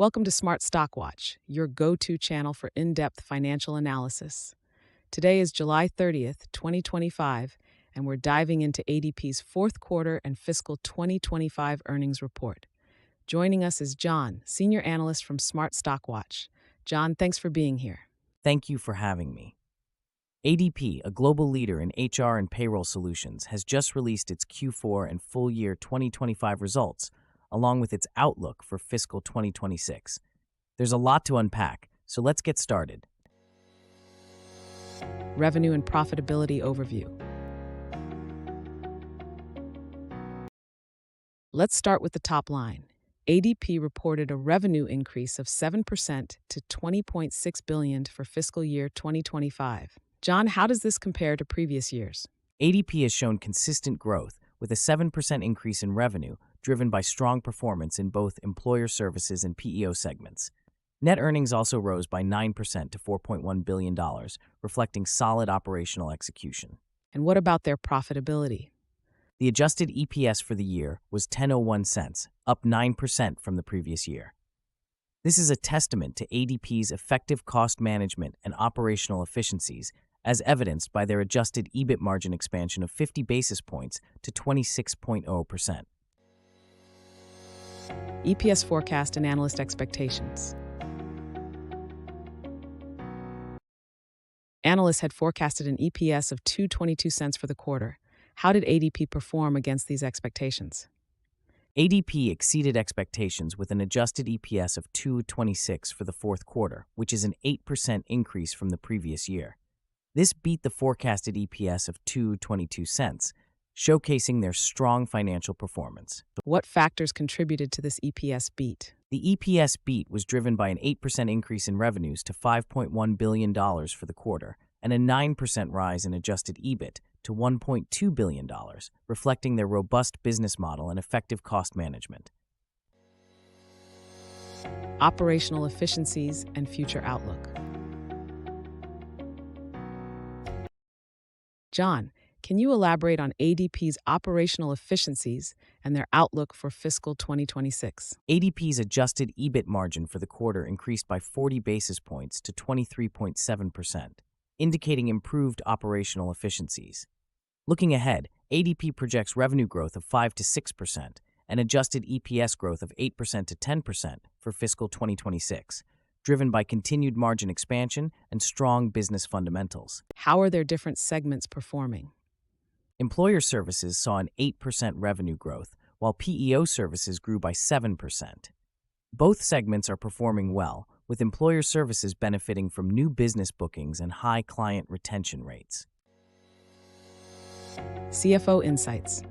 Welcome to Smart Stock Watch, your go-to channel for in-depth financial analysis. Today is July 30th, 2025, and we're diving into ADP's fourth quarter and fiscal 2025 earnings report. Joining us is John, senior analyst from Smart Stock Watch. John, thanks for being here. Thank you for having me. ADP, a global leader in HR and payroll solutions, has just released its Q4 and full year 2025 results, along with its outlook for fiscal 2026. There's a lot to unpack, so let's get started. Revenue and profitability overview. Let's start with the top line. ADP reported a revenue increase of 7% to $20.6 billion for fiscal year 2025. John, how does this compare to previous years? ADP has shown consistent growth, with a 7% increase in revenue, driven by strong performance in both employer services and PEO segments. Net earnings also rose by 9% to $4.1 billion, reflecting solid operational execution. And what about their profitability? The adjusted EPS for the year was 10.01 cents, up 9% from the previous year. This is a testament to ADP's effective cost management and operational efficiencies, as evidenced by their adjusted EBIT margin expansion of 50 basis points to 26.0%. EPS forecast and analyst expectations. Analysts had forecasted an EPS of $2.22 for the quarter. How did ADP perform against these expectations? ADP exceeded expectations with an adjusted EPS of $2.26 for the fourth quarter, which is an 8% increase from the previous year. This beat the forecasted EPS of $2.22, showcasing their strong financial performance. What factors contributed to this EPS beat? The EPS beat was driven by an 8% increase in revenues to $5.1 billion for the quarter and a 9% rise in adjusted EBIT to $1.2 billion, reflecting their robust business model and effective cost management. Operational efficiencies and future outlook. John, can you elaborate on ADP's operational efficiencies and their outlook for fiscal 2026? ADP's adjusted EBIT margin for the quarter increased by 40 basis points to 23.7%, indicating improved operational efficiencies. Looking ahead, ADP projects revenue growth of 5 to 6% and adjusted EPS growth of 8% to 10% for fiscal 2026, driven by continued margin expansion and strong business fundamentals. How are their different segments performing? Employer services saw an 8% revenue growth, while PEO services grew by 7%. Both segments are performing well, with employer services benefiting from new business bookings and high client retention rates. CFO insights.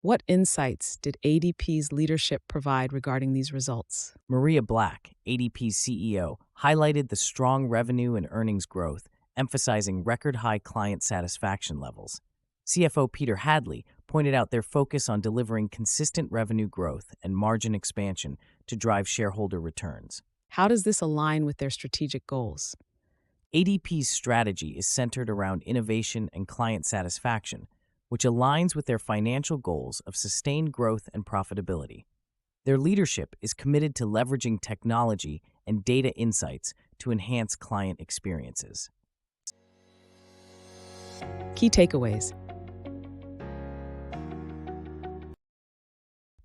What insights did ADP's leadership provide regarding these results? Maria Black, ADP's CEO, highlighted the strong revenue and earnings growth, emphasizing record-high client satisfaction levels. CFO Peter Hadley pointed out their focus on delivering consistent revenue growth and margin expansion to drive shareholder returns. How does this align with their strategic goals? ADP's strategy is centered around innovation and client satisfaction, which aligns with their financial goals of sustained growth and profitability. Their leadership is committed to leveraging technology and data insights to enhance client experiences. Key takeaways.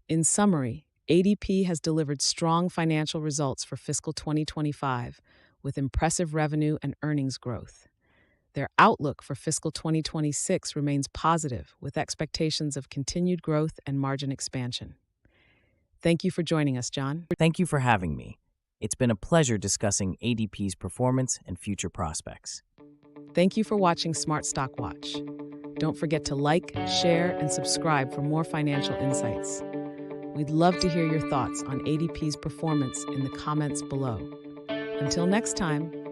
In summary, ADP has delivered strong financial results for fiscal 2025 with impressive revenue and earnings growth. Their outlook for fiscal 2026 remains positive, with expectations of continued growth and margin expansion. Thank you for joining us, John. Thank you for having me. It's been a pleasure discussing ADP's performance and future prospects. Thank you for watching Smart Stock Watch. Don't forget to like, share, and subscribe for more financial insights. We'd love to hear your thoughts on ADP's performance in the comments below. Until next time.